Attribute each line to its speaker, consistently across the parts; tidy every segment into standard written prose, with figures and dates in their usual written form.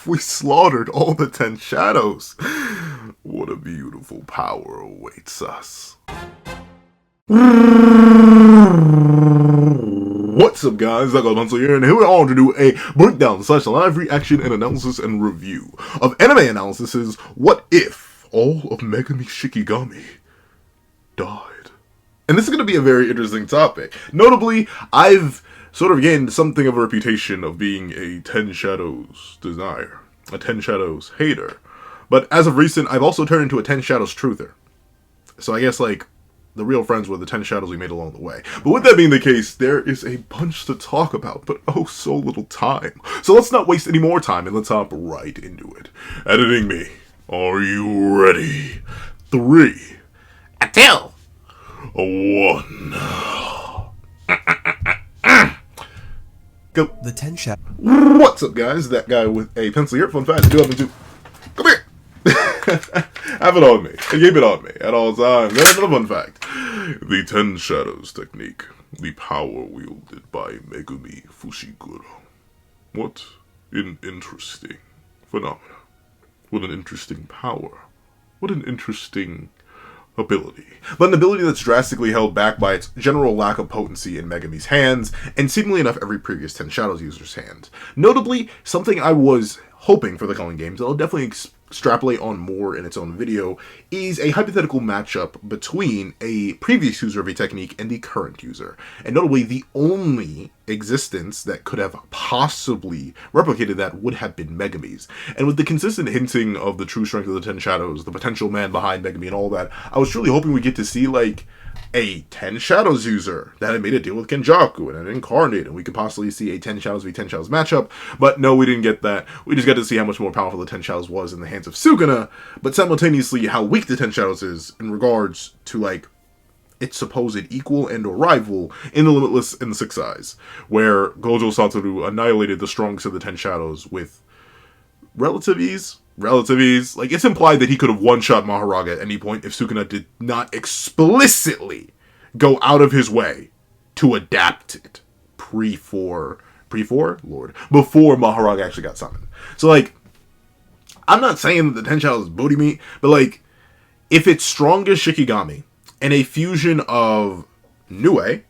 Speaker 1: enough, we slaughtered all the 10 shadows. What a beautiful power awaits us. What's up, guys? I got Pencil here, and here we are to do a breakdown / live reaction and analysis and review of anime analysis. What if all of Megumi Shikigami died? And this is going to be a very interesting topic. Notably, I've sort of gained something of a reputation of being a 10 Shadows denier, a 10 Shadows hater. But as of recent, I've also turned into a 10 Shadows truther. So I guess, like, the real friends were the 10 shadows we made along the way. But with that being the case, there is a bunch to talk about, but oh so little time. So let's not waste any more time and let's hop right into it. Editing me, are you ready? 3,
Speaker 2: 2,
Speaker 1: 1. Go.
Speaker 3: The 10 shadows.
Speaker 1: What's up, guys? That guy with a pencil here. Fun fact, 2 up and 2. Come here. Have it on me. Keep it on me at all times. That's another fun fact. The 10 Shadows technique. The power wielded by Megumi Fushiguro. What an interesting phenomenon. What an interesting power. What an interesting ability. But an ability that's drastically held back by its general lack of potency in Megumi's hands, and seemingly enough every previous 10 Shadows user's hands. Notably, something I was hoping for the coming games, that I'll definitely extrapolate on more in its own video, is a hypothetical matchup between a previous user of a technique and the current user. And notably, the only existence that could have possibly replicated that would have been Megumi's. And with the consistent hinting of the true strength of the 10 Shadows, the potential man behind Megumi and all that, I was truly hoping we get to see, like, a 10 Shadows user that had made a deal with Kenjaku and an incarnate, and we could possibly see a 10 Shadows v 10 Shadows matchup, but no, we didn't get that. We just got to see how much more powerful the 10 Shadows was in the hands of Sukuna, but simultaneously how weak the 10 Shadows is in regards to, like, its supposed equal and or rival in the Limitless and the Six Eyes, where Gojo Satoru annihilated the strongest of the 10 Shadows with relative ease. Like, it's implied that he could have one-shot Mahoraga at any point if Sukuna did not explicitly go out of his way to adapt it before Mahoraga actually got summoned. So, like, I'm not saying that the 10 Shadows is booty meat, but, like, if it's strongest Shikigami and a fusion of Nue,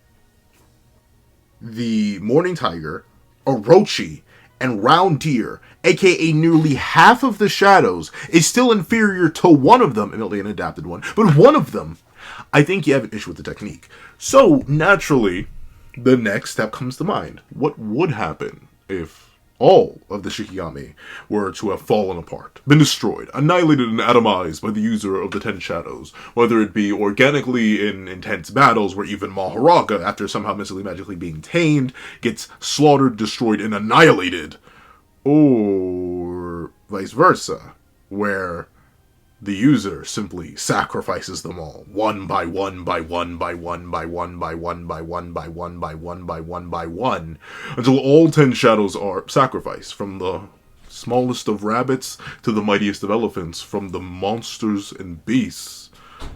Speaker 1: the Morning Tiger, Orochi, and Round Deer, aka nearly half of the Shadows, is still inferior to one of them, admittedly an adapted one, but one of them, I think you have an issue with the technique. So, naturally, the next step comes to mind. What would happen if all of the Shikigami were to have fallen apart, been destroyed, annihilated and atomized by the user of the 10 Shadows, whether it be organically in intense battles where even Mahoraga, after somehow mystically magically being tamed, gets slaughtered, destroyed, and annihilated, or vice versa, where the user simply sacrifices them all, one by one by one by one by one by one by one by one by one by one by one, until all 10 Shadows are sacrificed, from the smallest of rabbits to the mightiest of elephants, from the monsters and beasts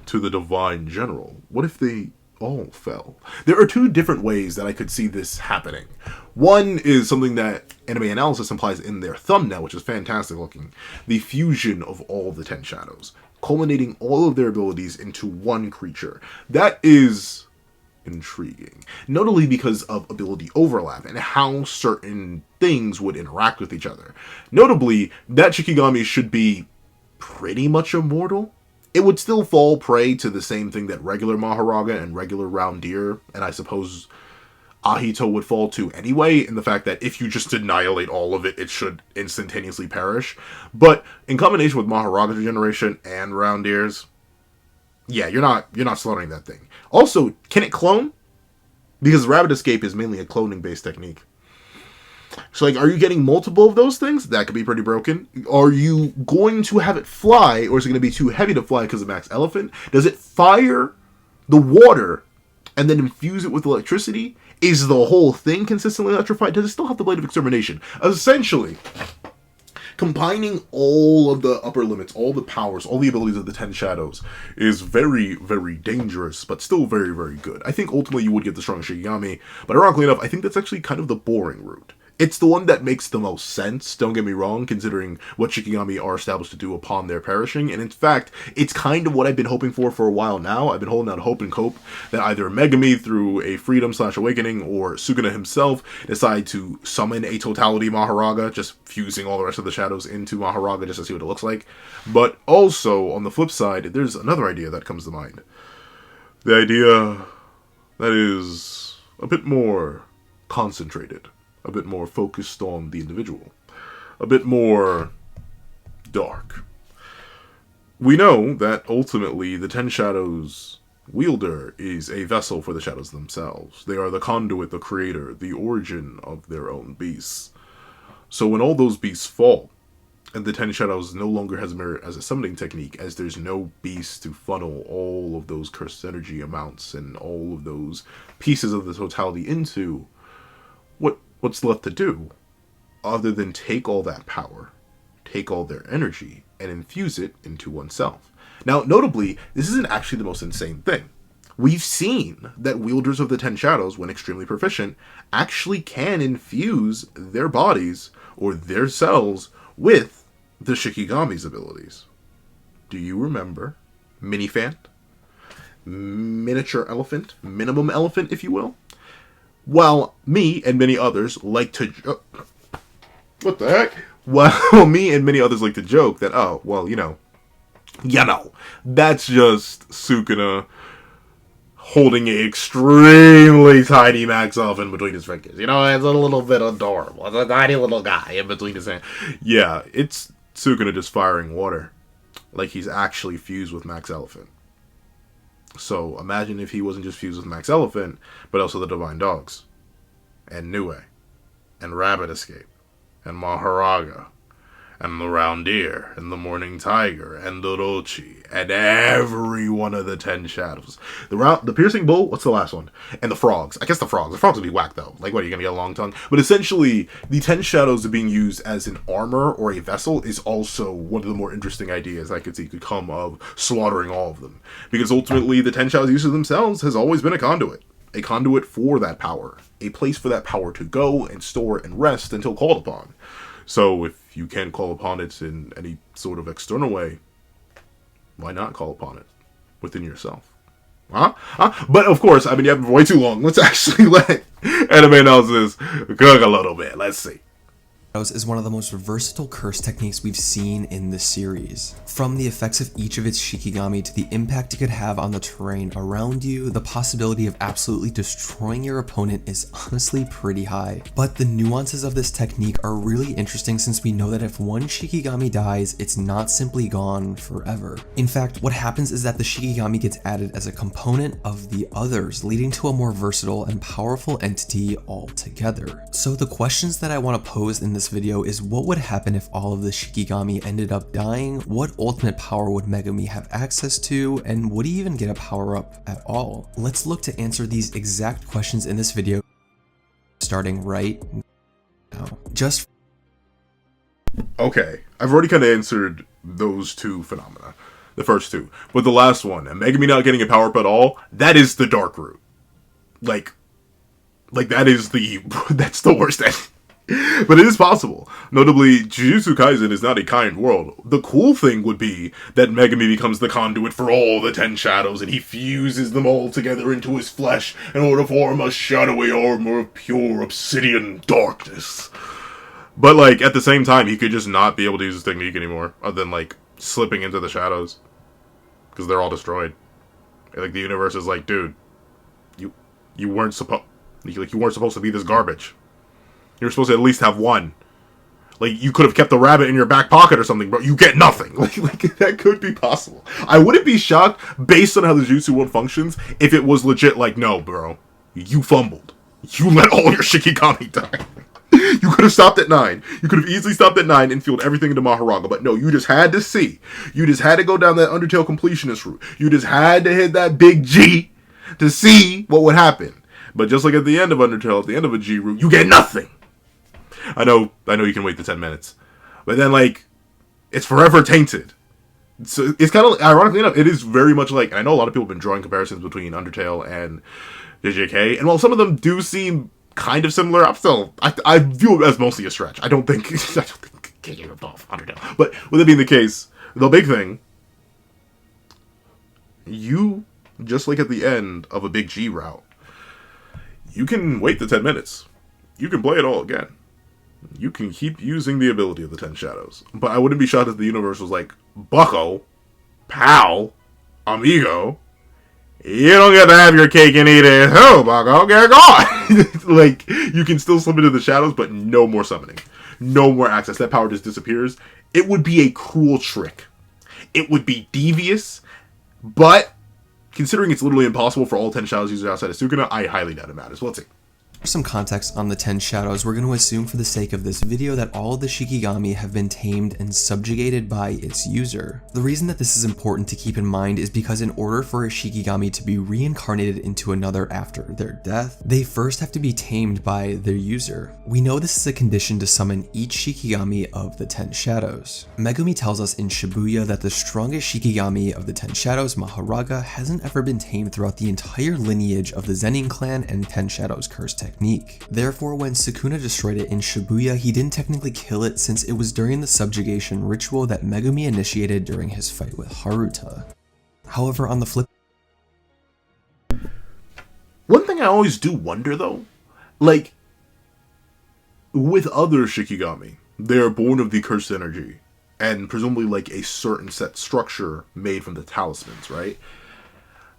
Speaker 1: to the divine general. What if they all fell? There are 2 different ways that I could see this happening. One is something that anime analysis implies in their thumbnail, which is fantastic looking. The fusion of all the 10 Shadows, culminating all of their abilities into one creature. That is intriguing. Not only because of ability overlap and how certain things would interact with each other. Notably, that Shikigami should be pretty much immortal. It would still fall prey to the same thing that regular Mahoraga and regular Round Deer, and I suppose Ahito would fall to anyway, in the fact that if you just annihilate all of it, it should instantaneously perish. But in combination with Mahoraga regeneration and Round Deer's, yeah, you're not slaughtering that thing. Also, can it clone? Because Rabbit Escape is mainly a cloning-based technique. So, like, are you getting multiple of those things? That could be pretty broken. Are you going to have it fly, or is it going to be too heavy to fly because of Max Elephant? Does it fire the water and then infuse it with electricity? Is the whole thing consistently electrified? Does it still have the Blade of Extermination? Essentially, combining all of the upper limits, all the powers, all the abilities of the 10 Shadows is very, very dangerous, but still very, very good. I think ultimately you would get the strongest Shikigami, but ironically enough, I think that's actually kind of the boring route. It's the one that makes the most sense, don't get me wrong, considering what Shikigami are established to do upon their perishing. And in fact, it's kind of what I've been hoping for a while now. I've been holding out hope and hope that either Megumi, through a freedom/awakening, or Sukuna himself decide to summon a totality Maharaga, just fusing all the rest of the shadows into Maharaga just to see what it looks like. But also, on the flip side, there's another idea that comes to mind. The idea that is a bit more concentrated, a bit more focused on the individual, a bit more dark. We know that ultimately the Ten Shadows wielder is a vessel for the shadows themselves. They are the conduit, the creator, the origin of their own beasts. So when all those beasts fall, and the Ten Shadows no longer has merit as a summoning technique, as there's no beast to funnel all of those cursed energy amounts and all of those pieces of the totality into, what's left to do other than take all that power, take all their energy, and infuse it into oneself? Now, notably, this isn't actually the most insane thing. We've seen that wielders of the Ten Shadows, when extremely proficient, actually can infuse their bodies or their cells with the Shikigami's abilities. Do you remember Minifant? Miniature elephant? Minimum elephant, if you will? While me and many others like to... what the heck? While me and many others like to joke that, oh, well, you know, that's just Sukuna holding an extremely tiny Max Elf between his fingers. You know, it's a little bit adorable. It's a tiny little guy in between his hands. Yeah, it's Sukuna just firing water. Like he's actually fused with Max Elephant. So imagine if he wasn't just fused with Max Elephant, but also the Divine Dogs, and Nue, and Rabbit Escape, and Maharaga, and the Round Deer, and the Morning Tiger, and the Orochi, and every one of the 10 Shadows. The Piercing Bull, what's the last one? And the Frogs. I guess the Frogs. The Frogs would be whack, though. Like, what, are you going to get a long tongue? But essentially, the 10 Shadows being used as an armor or a vessel is also one of the more interesting ideas I could see could come of slaughtering all of them. Because ultimately, the 10 Shadows' use of themselves has always been a conduit. A conduit for that power. A place for that power to go and store and rest until called upon. So if you can't call upon it in any sort of external way, why not call upon it within yourself? Huh? But of course, I've been yapping for way too long. Let's actually let anime analysis cook a little bit. Let's see.
Speaker 2: Is one of the most versatile curse techniques we've seen in the series. From the effects of each of its Shikigami to the impact it could have on the terrain around you, the possibility of absolutely destroying your opponent is honestly pretty high. But the nuances of this technique are really interesting since we know that if one Shikigami dies, it's not simply gone forever. In fact, what happens is that the Shikigami gets added as a component of the others, leading to a more versatile and powerful entity altogether. So the questions that I want to pose in this video is what would happen if all of the Shikigami ended up dying, what ultimate power would Megumi have access to, and would he even get a power up at all? Let's look to answer these exact questions in this video, starting right now.
Speaker 1: Okay, I've already kind of answered those two phenomena, the first two, but the last one, and Megumi not getting a power up at all, that is the dark route. Like that is that's the worst ending. But it is possible. Notably, Jujutsu Kaisen is not a kind world. The cool thing would be that Megumi becomes the conduit for all the 10 Shadows, and he fuses them all together into his flesh in order to form a shadowy armor of pure obsidian darkness. But, like, at the same time, he could just not be able to use his technique anymore, other than, like, slipping into the shadows. Because they're all destroyed. Like, the universe is like, dude, you weren't supposed to be this garbage. You're supposed to at least have one. Like, you could have kept the rabbit in your back pocket or something, but you get nothing. Like that could be possible. I wouldn't be shocked, based on how the Jujutsu world functions, if it was legit like, no, bro, you fumbled. You let all your Shikigami die. You could have stopped at 9. You could have easily stopped at 9 and fueled everything into Maharaga, but no, you just had to see. You just had to go down that Undertale completionist route. You just had to hit that big G to see what would happen. But just like at the end of Undertale, at the end of a G route, you get nothing. I know you can wait the 10 minutes. But then, like, it's forever tainted. So it's kind of, ironically enough, it is very much like, and I know a lot of people have been drawing comparisons between Undertale and JJK, and while some of them do seem kind of similar. I view it as mostly a stretch. I don't think Kenjaku ripped off Undertale. But with it being the case, the big thing, you, just like at the end of a big G route, you can wait the 10 minutes. You can play it all again. You can keep using the ability of the 10 Shadows. But I wouldn't be shocked if the universe was like, bucko, pal, amigo, you don't get to have your cake and eat it. Oh, bucko, get gone. Like, you can still slip into the shadows, but no more summoning. No more access. That power just disappears. It would be a cruel trick. It would be devious, but considering it's literally impossible for all 10 Shadows users outside of Sukuna, I highly doubt it matters. Well, let's see.
Speaker 2: For some context on the 10 Shadows, we're going to assume for the sake of this video that all of the Shikigami have been tamed and subjugated by its user. The reason that this is important to keep in mind is because in order for a Shikigami to be reincarnated into another after their death, they first have to be tamed by their user. We know this is a condition to summon each Shikigami of the 10 Shadows. Megumi tells us in Shibuya that the strongest Shikigami of the 10 Shadows, Mahoraga, hasn't ever been tamed throughout the entire lineage of the Zenin clan and 10 Shadows curse technique. Therefore, when Sukuna destroyed it in Shibuya, he didn't technically kill it since it was during the subjugation ritual that Megumi initiated during his fight with Haruta. However, on the flip...
Speaker 1: One thing I always do wonder though, like, with other Shikigami, they are born of the cursed energy, and presumably like a certain set structure made from the talismans, right?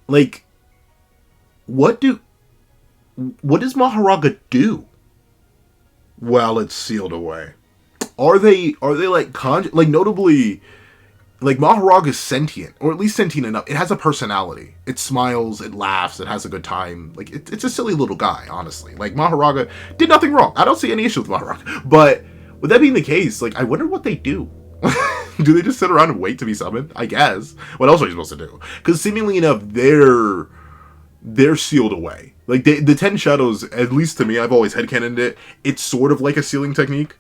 Speaker 1: Like, what does Mahoraga do while it's sealed away? Are they like notably, like, Mahoraga is sentient, or at least sentient enough. It has a personality. It smiles, it laughs, it has a good time. Like, it's a silly little guy, honestly. Like, Mahoraga did nothing wrong. I don't see any issue with Mahoraga. But with that being the case, like, I wonder what they do. Do they just sit around and wait to be summoned? I guess. What else are you supposed to do? Because seemingly enough, they're sealed away. Like, the 10 Shadows, at least to me, I've always headcanoned it, it's sort of like a sealing technique.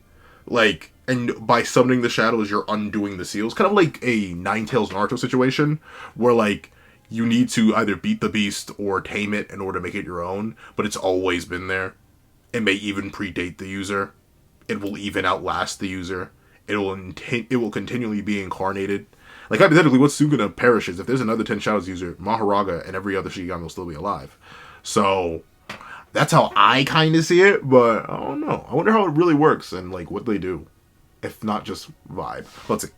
Speaker 1: Like, and by summoning the shadows, you're undoing the seals. Kind of like a Ninetales Naruto situation, where, like, you need to either beat the beast or tame it in order to make it your own, but it's always been there. It may even predate the user. It will even outlast the user. It will continually be incarnated. Like, hypothetically, what Sukuna perishes, if there's another 10 Shadows user, Mahoraga and every other Shikigami will still be alive. So, that's how I kind of see it, but I don't know. I wonder how it really works and, like, what they do. If not just vibe. Let's see.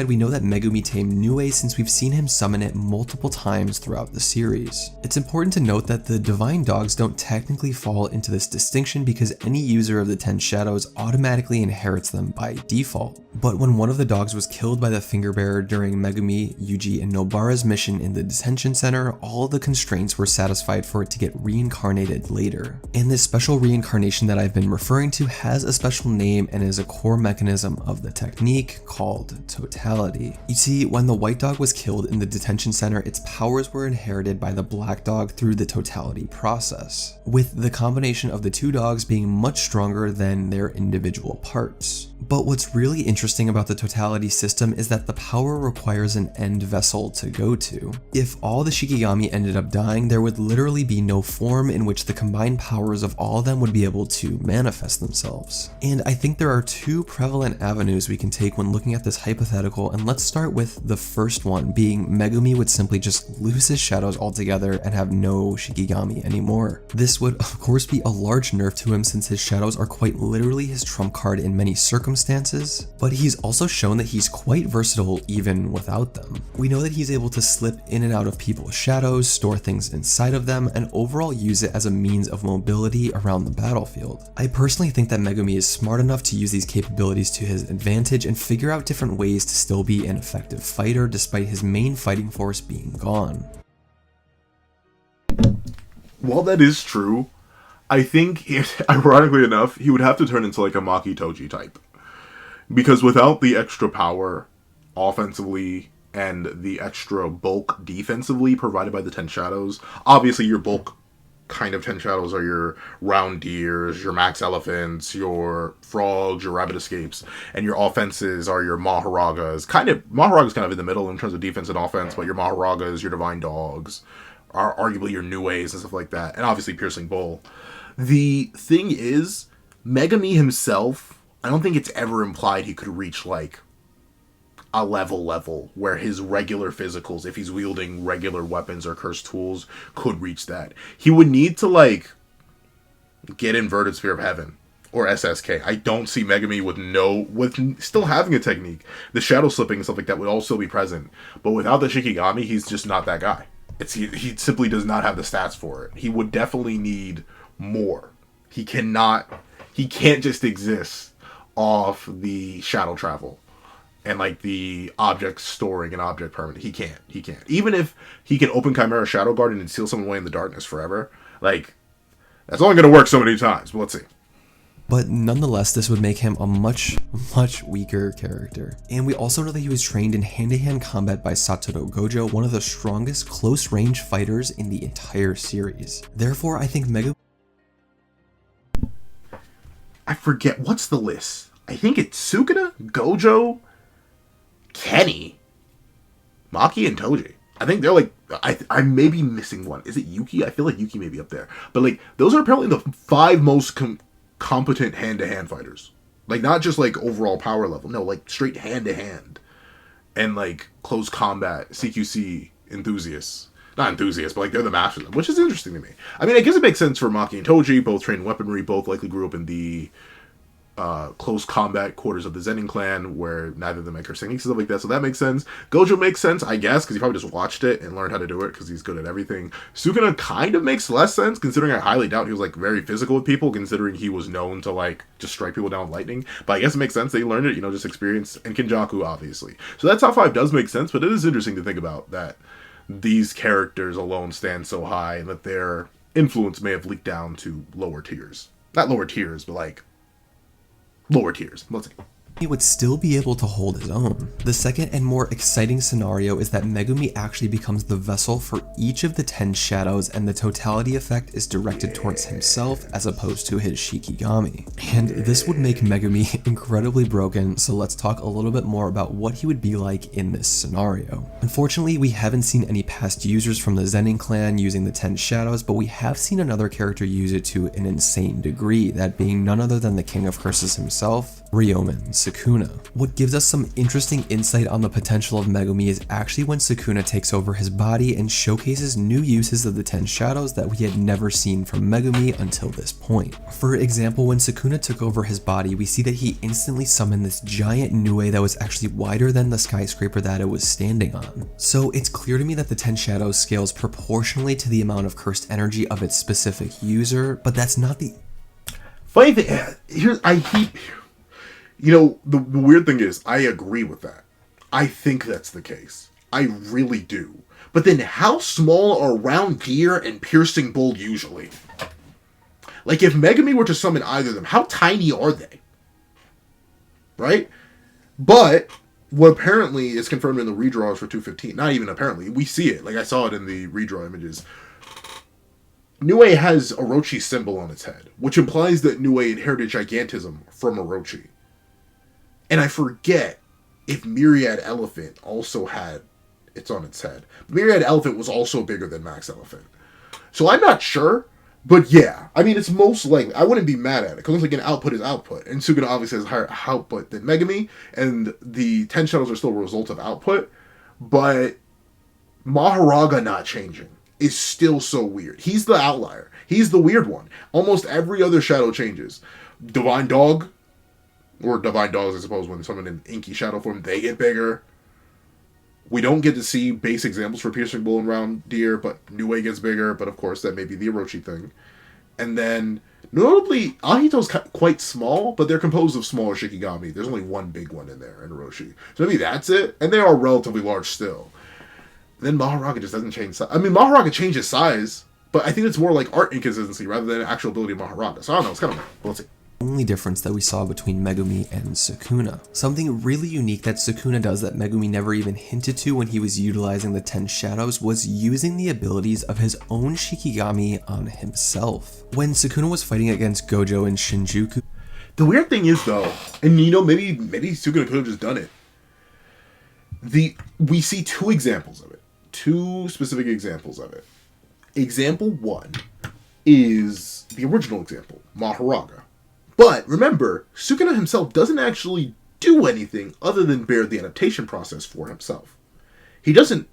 Speaker 2: We know that Megumi tamed Nue since we've seen him summon it multiple times throughout the series. It's important to note that the divine dogs don't technically fall into this distinction because any user of the 10 Shadows automatically inherits them by default. But when one of the dogs was killed by the finger bearer during Megumi, Yuji, and Nobara's mission in the detention center, all the constraints were satisfied for it to get reincarnated later. And this special reincarnation that I've been referring to has a special name and is a core mechanism of the technique called totality. You see, when the white dog was killed in the detention center, its powers were inherited by the black dog through the totality process, with the combination of the two dogs being much stronger than their individual parts. But what's really interesting about the totality system is that the power requires an end vessel to go to. If all the Shikigami ended up dying, there would literally be no form in which the combined powers of all of them would be able to manifest themselves. And I think there are two prevalent avenues we can take when looking at this hypothetical, and let's start with the first one, being Megumi would simply just lose his shadows altogether and have no Shikigami anymore. This would of course be a large nerf to him since his shadows are quite literally his trump card in many circumstances, but he's also shown that he's quite versatile even without them. We know that he's able to slip in and out of people's shadows, store things inside of them, and overall use it as a means of mobility around the battlefield. I personally think that Megumi is smart enough to use these capabilities to his advantage and figure out different ways to still be an effective fighter despite his main fighting force being gone.
Speaker 1: While that is true, I think, ironically enough, he would have to turn into like a Maki Toji type. Because without the extra power offensively and the extra bulk defensively provided by the 10 Shadows, obviously your bulk kind of 10 Shadows are your round deers, your max elephants, your frogs, your rabbit escapes, and your offenses are your Mahoragas. Mahoragas kind of in the middle in terms of defense and offense, but your Mahoragas, your divine dogs, are arguably your new ways and stuff like that, and obviously Piercing Bull. The thing is, Megumi himself, I don't think it's ever implied he could reach like a level where his regular physicals, if he's wielding regular weapons or cursed tools, could reach that. He would need to like get Inverted Sphere of Heaven or SSK. I don't see Megumi with still having a technique. The shadow slipping and stuff like that would also be present, but without the Shikigami, he's just not that guy. He simply does not have the stats for it. He would definitely need more. He can't just exist off the shadow travel and like the object storing and object permanent. He can't. Even if he can open Chimera Shadow Garden and seal someone away in the darkness forever, like, that's only going to work so many times. But let's see.
Speaker 2: But nonetheless, this would make him a much, much weaker character. And we also know that he was trained in hand-to-hand combat by Satoru Gojo, one of the strongest close-range fighters in the entire series. Therefore, I think
Speaker 1: I forget, what's the list? I think it's Sukuna, Gojo, Kenny, Maki, and Toji. I think they're like, I may be missing one. Is it Yuki? I feel like Yuki may be up there. But like, those are apparently the 5 most competent hand-to-hand fighters. Like, not just like overall power level. No, like straight hand-to-hand. And like close combat, CQC enthusiasts. Not enthusiasts, but like they're the masters of them, which is interesting to me. I mean, I guess it makes sense for Maki and Toji, both trained in weaponry, both likely grew up in the close combat quarters of the Zenin clan, where neither of them make her techniques and stuff like that, so that makes sense. Gojo makes sense, I guess, because he probably just watched it and learned how to do it, because he's good at everything. Sukuna kind of makes less sense, considering I highly doubt he was, like, very physical with people, considering he was known to, like, just strike people down with lightning. But I guess it makes sense that he learned it, just experience, and Kenjaku, obviously. So that top 5 does make sense, but it is interesting to think about that these characters alone stand so high, and that their influence may have leaked down to lower tiers. Not lower tiers, but, like, lower tiers. Let's see.
Speaker 2: he would still be able to hold his own. The second and more exciting scenario is that Megumi actually becomes the vessel for each of the 10 shadows, and the totality effect is directed towards himself as opposed to his Shikigami. And this would make Megumi incredibly broken, so let's talk a little bit more about what he would be like in this scenario. Unfortunately, we haven't seen any past users from the Zenin clan using the 10 shadows, but we have seen another character use it to an insane degree, that being none other than the King of Curses himself, Ryomen Sukuna. What gives us some interesting insight on the potential of Megumi is actually when Sukuna takes over his body and showcases new uses of the 10 shadows that we had never seen from Megumi until this point. For example, when Sukuna took over his body, we see that he instantly summoned this giant Nue that was actually wider than the skyscraper that it was standing on. So it's clear to me that the 10 shadows scales proportionally to the amount of cursed energy of its specific user, but that's not the
Speaker 1: funny thing. The weird thing is, I agree with that. I think that's the case. I really do. But then how small are Round Deer and Piercing Bull usually? Like, if Megumi were to summon either of them, how tiny are they? Right? But what apparently is confirmed in the redraws for 215, not even apparently, we see it. Like, I saw it in the redraw images. Nue has Orochi's symbol on its head, which implies that Nue inherited gigantism from Orochi. And I forget if Myriad Elephant also had it's on its head. Myriad Elephant was also bigger than Max Elephant. So I'm not sure, but yeah. I mean, it's most likely. I wouldn't be mad at it, because once again, output is output. And Sukuna obviously has higher output than Megumi, and the 10 shadows are still a result of output. But Maharaga not changing is still so weird. He's the outlier. He's the weird one. Almost every other shadow changes. Divine Dog, or Divine Dogs, I suppose, when someone in inky shadow form, they get bigger. We don't get to see base examples for Piercing Bull and Round Deer, but Nue gets bigger, but of course that may be the Orochi thing. And then, notably, Ahito's quite small, but they're composed of smaller Shikigami. There's only one big one in there, in Orochi. So maybe that's it, and they are relatively large still. Then Maharaga just doesn't change size. I mean, Maharaga changes size, but I think it's more like art inconsistency rather than actual ability of Maharaga. So I don't know, it's kind of weird. But let's see.
Speaker 2: Only difference that we saw between Megumi and Sukuna. Something really unique that Sukuna does that Megumi never even hinted to when he was utilizing the 10 shadows was using the abilities of his own Shikigami on himself. When Sukuna was fighting against Gojo in Shinjuku,
Speaker 1: the weird thing is though, and maybe Sukuna could have just done it. We see two examples of it. Two specific examples of it. Example 1 is the original example, Mahoraga. But remember, Sukuna himself doesn't actually do anything other than bear the adaptation process for himself. He doesn't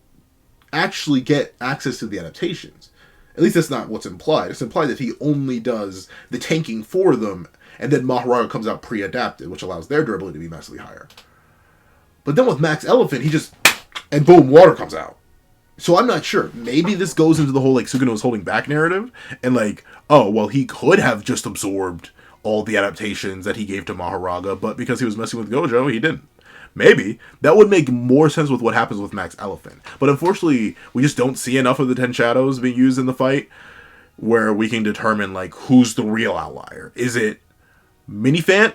Speaker 1: actually get access to the adaptations. At least that's not what's implied. It's implied that he only does the tanking for them, and then Mahoraga comes out pre-adapted, which allows their durability to be massively higher. But then with Max Elephant, he just... and boom, water comes out. So I'm not sure. Maybe this goes into the whole, like, Sukuna was holding back narrative, and like, oh, well, he could have just absorbed all the adaptations that he gave to Mahoraga, but because he was messing with Gojo, he didn't. Maybe. That would make more sense with what happens with Max Elephant. But unfortunately, we just don't see enough of the 10 Shadows being used in the fight where we can determine, like, who's the real outlier. Is it Minifant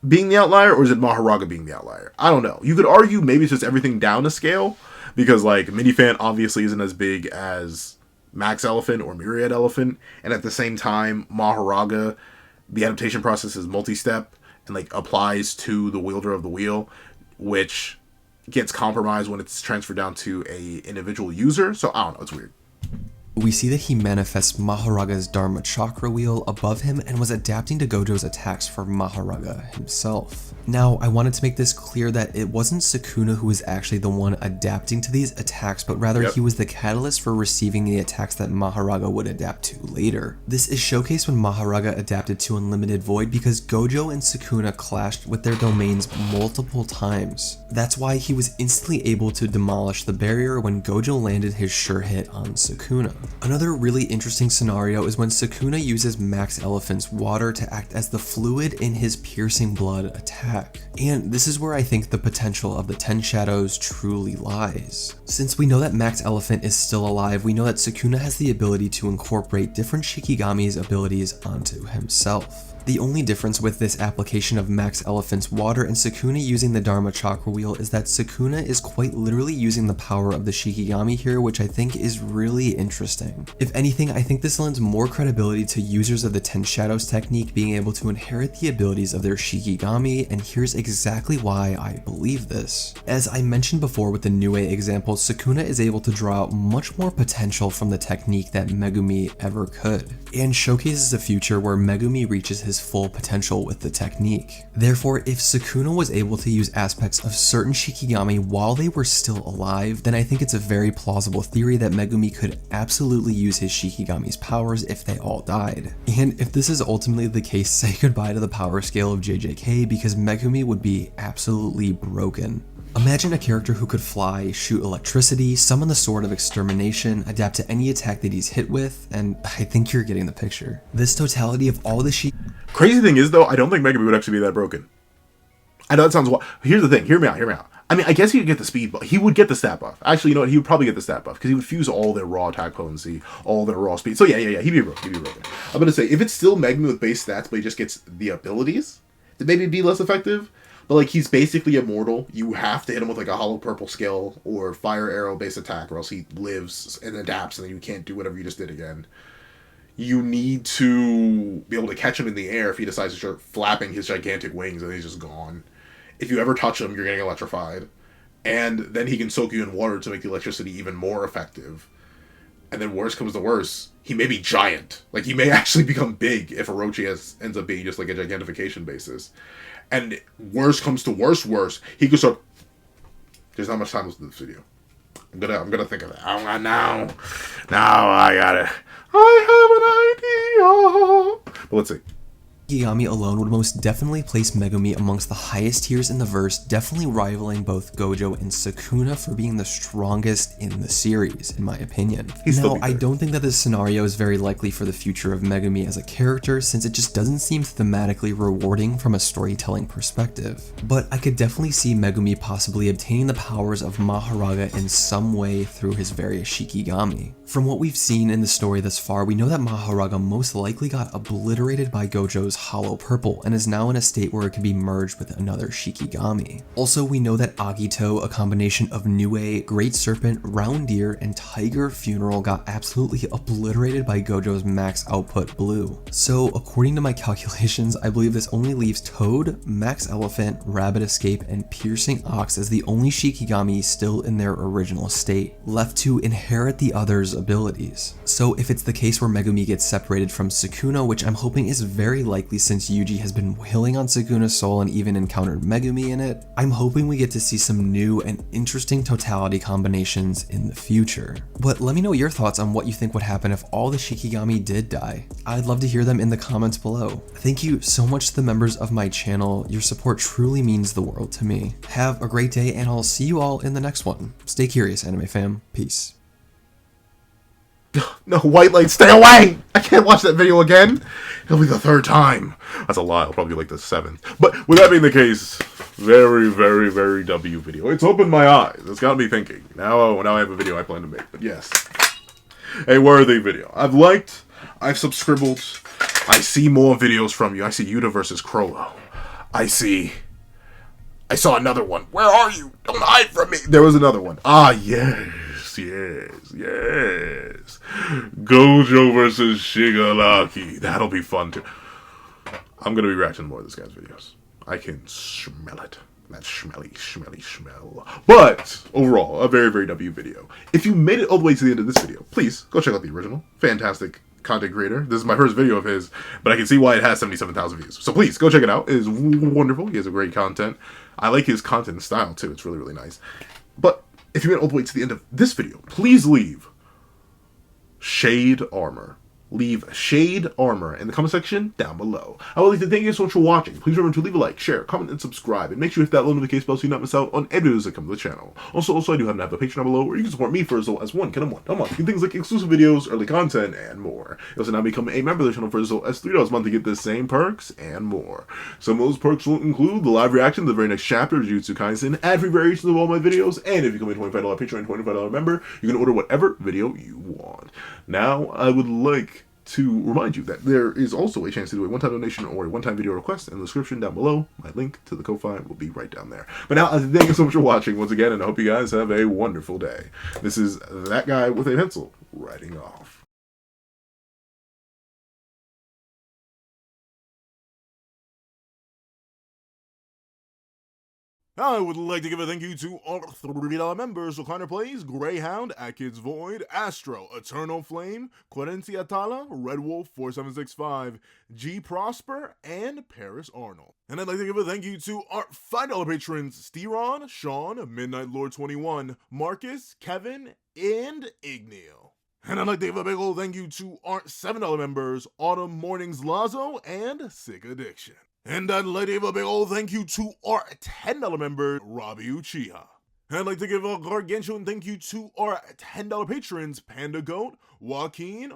Speaker 1: being the outlier, or is it Mahoraga being the outlier? I don't know. You could argue maybe it's just everything down a scale, because, like, Minifant obviously isn't as big as Max Elephant or Myriad Elephant, and at the same time, Mahoraga, the adaptation process is multi-step and, like, applies to the wielder of the wheel, which gets compromised when it's transferred down to a individual user. So I don't know, it's weird.
Speaker 2: We see that he manifests Mahoraga's Dharma Chakra wheel above him and was adapting to Gojo's attacks for Mahoraga himself. Now, I wanted to make this clear that it wasn't Sukuna who was actually the one adapting to these attacks, but rather he was the catalyst for receiving the attacks that Mahoraga would adapt to later. This is showcased when Mahoraga adapted to Unlimited Void because Gojo and Sukuna clashed with their domains multiple times. That's why he was instantly able to demolish the barrier when Gojo landed his sure hit on Sukuna. Another really interesting scenario is when Sukuna uses Max Elephant's water to act as the fluid in his piercing blood attack. And this is where I think the potential of the 10 Shadows truly lies. Since we know that Max Elephant is still alive, we know that Sukuna has the ability to incorporate different Shikigami's abilities onto himself. The only difference with this application of Max Elephant's water and Sukuna using the Dharma Chakra wheel is that Sukuna is quite literally using the power of the Shikigami here, which I think is really interesting. If anything, I think this lends more credibility to users of the 10 Shadows technique being able to inherit the abilities of their Shikigami, and here's exactly why I believe this. As I mentioned before with the Nue example, Sukuna is able to draw out much more potential from the technique that Megumi ever could, and showcases a future where Megumi reaches his full potential with the technique. Therefore, if Sukuna was able to use aspects of certain Shikigami while they were still alive, then I think it's a very plausible theory that Megumi could absolutely use his Shikigami's powers if they all died. And if this is ultimately the case, say goodbye to the power scale of JJK because Megumi would be absolutely broken. Imagine a character who could fly, shoot electricity, summon the Sword of Extermination, adapt to any attack that he's hit with, and I think you're getting the picture. This totality of all the
Speaker 1: Crazy thing is, though, I don't think Megumi would actually be that broken. I know that sounds wild. Here's the thing. Hear me out. I mean, I guess he could get the speed buff. He would get the stat buff. Actually, you know what? He would probably get the stat buff because he would fuse all their raw attack potency, all their raw speed. So yeah. He'd be broken. I'm going to say, if it's still Megumi with base stats, but he just gets the abilities, then maybe it'd be less effective. But, like, he's basically immortal. You have to hit him with, like, a hollow purple skill or fire arrow base attack, or else he lives and adapts, and then you can't do whatever you just did again. You need to be able to catch him in the air if he decides to start flapping his gigantic wings and he's just gone. If you ever touch him, you're getting electrified. And then he can soak you in water to make the electricity even more effective. And then worse comes to worse, he may be giant. Like, he may actually become big if Orochi ends up being just like a gigantification basis. And worse comes to worse, he could start... There's not much time left in this video. I'm gonna think of that. Now I got it. I have an idea. But let's see.
Speaker 2: Shikigami alone would most definitely place Megumi amongst the highest tiers in the verse, definitely rivaling both Gojo and Sukuna for being the strongest in the series, in my opinion. Now, I don't think that this scenario is very likely for the future of Megumi as a character, since it just doesn't seem thematically rewarding from a storytelling perspective. But I could definitely see Megumi possibly obtaining the powers of Mahoraga in some way through his various Shikigami. From what we've seen in the story thus far, we know that Mahoraga most likely got obliterated by Gojo's hollow purple and is now in a state where it can be merged with another Shikigami. Also, we know that Agito, a combination of Nue, Great Serpent, Round Deer, and Tiger Funeral, got absolutely obliterated by Gojo's max output blue. So according to my calculations, I believe this only leaves Toad, Max Elephant, Rabbit Escape, and Piercing Ox as the only Shikigami still in their original state, left to inherit the others' abilities. So if it's the case where Megumi gets separated from Sukuna, which I'm hoping is very likely since Yuji has been wailing on Sukuna's soul and even encountered Megumi in it, I'm hoping we get to see some new and interesting totality combinations in the future. But let me know your thoughts on what you think would happen if all the Shikigami did die. I'd love to hear them in the comments below. Thank you so much to the members of my channel. Your support truly means the world to me. Have a great day, and I'll see you all in the next one. Stay curious, anime fam. Peace.
Speaker 1: No, white light, stay away! I can't watch that video again. It'll be the third time. That's a lie. It'll probably be like the seventh. But with that being the case, very, very, very W video. It's opened my eyes. It's got me thinking. Now I have a video I plan to make. But yes, a worthy video. I've liked, I've subscribed, I see more videos from you. I see Yuta versus Crollo. I saw another one. Where are you? Don't hide from me. There was another one. Ah, yes, yes, yes. Gojo versus Shigaraki. That'll be fun too. I'm gonna be reacting to more of this guy's videos. I can smell it. That smelly, smelly smell. But overall, a very, very W video. If you made it all the way to the end of this video, please go check out the original. Fantastic content creator. This is my first video of his, but I can see why it has 77,000 views. So please go check it out. It is wonderful. He has a great content. I like his content style too. It's really, really nice. But if you made it all the way to the end of this video, please leave shade armor. Leave shade armor in the comment section down below. I would like to thank you so much for watching. Please remember to leave a like, share, comment, and subscribe. And make sure you hit that little notification bell so you do not miss out on any videos that come to the channel. Also, I do have a Patreon down below where you can support me for as low as $1 a month. You can things like exclusive videos, early content, and more. You also now become a member of the channel for as low as $3 a month to get the same perks and more. Some of those perks will include the live reaction to the very next chapter of Jujutsu Kaisen, ad-free variations of all my videos, and if you become a $25 Patreon and $25 member, you can order whatever video you want. Now, I would like to remind you that there is also a chance to do a one-time donation or a one-time video request in the description down below. My link to the Ko-Fi will be right down there. But now, thank you so much for watching once again, and I hope you guys have a wonderful day. This is that guy with a pencil writing off. I would like to give a thank you to our $3 members: O'Connor Plays, Greyhound, Atkins Void, Astro, Eternal Flame, Querencia Atala, Red Wolf 4765, G Prosper, and Paris Arnold. And I'd like to give a thank you to our $5 patrons: Steron, Sean, Midnight Lord 21, Marcus, Kevin, and Igneel. And I'd like to give a big old thank you to our $7 members: Autumn Mornings Lazo and Sick Addiction. And I'd like to give a big old thank you to our $10 member, Robbie Uchiha. And I'd like to give a gargantuan thank you to our $10 patrons, Panda Goat, Joaquin,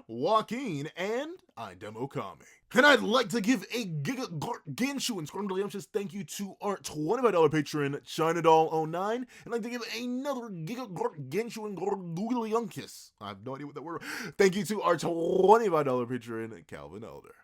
Speaker 1: and Idem Okami. And I'd like to give a gargantuan scrumdiddlyumptious thank you to our $25 patron, ChinaDoll09. And I'd like to give another gargantuan gargantuan I have no idea what that word. Thank you to our $25 patron, Calvin Elder.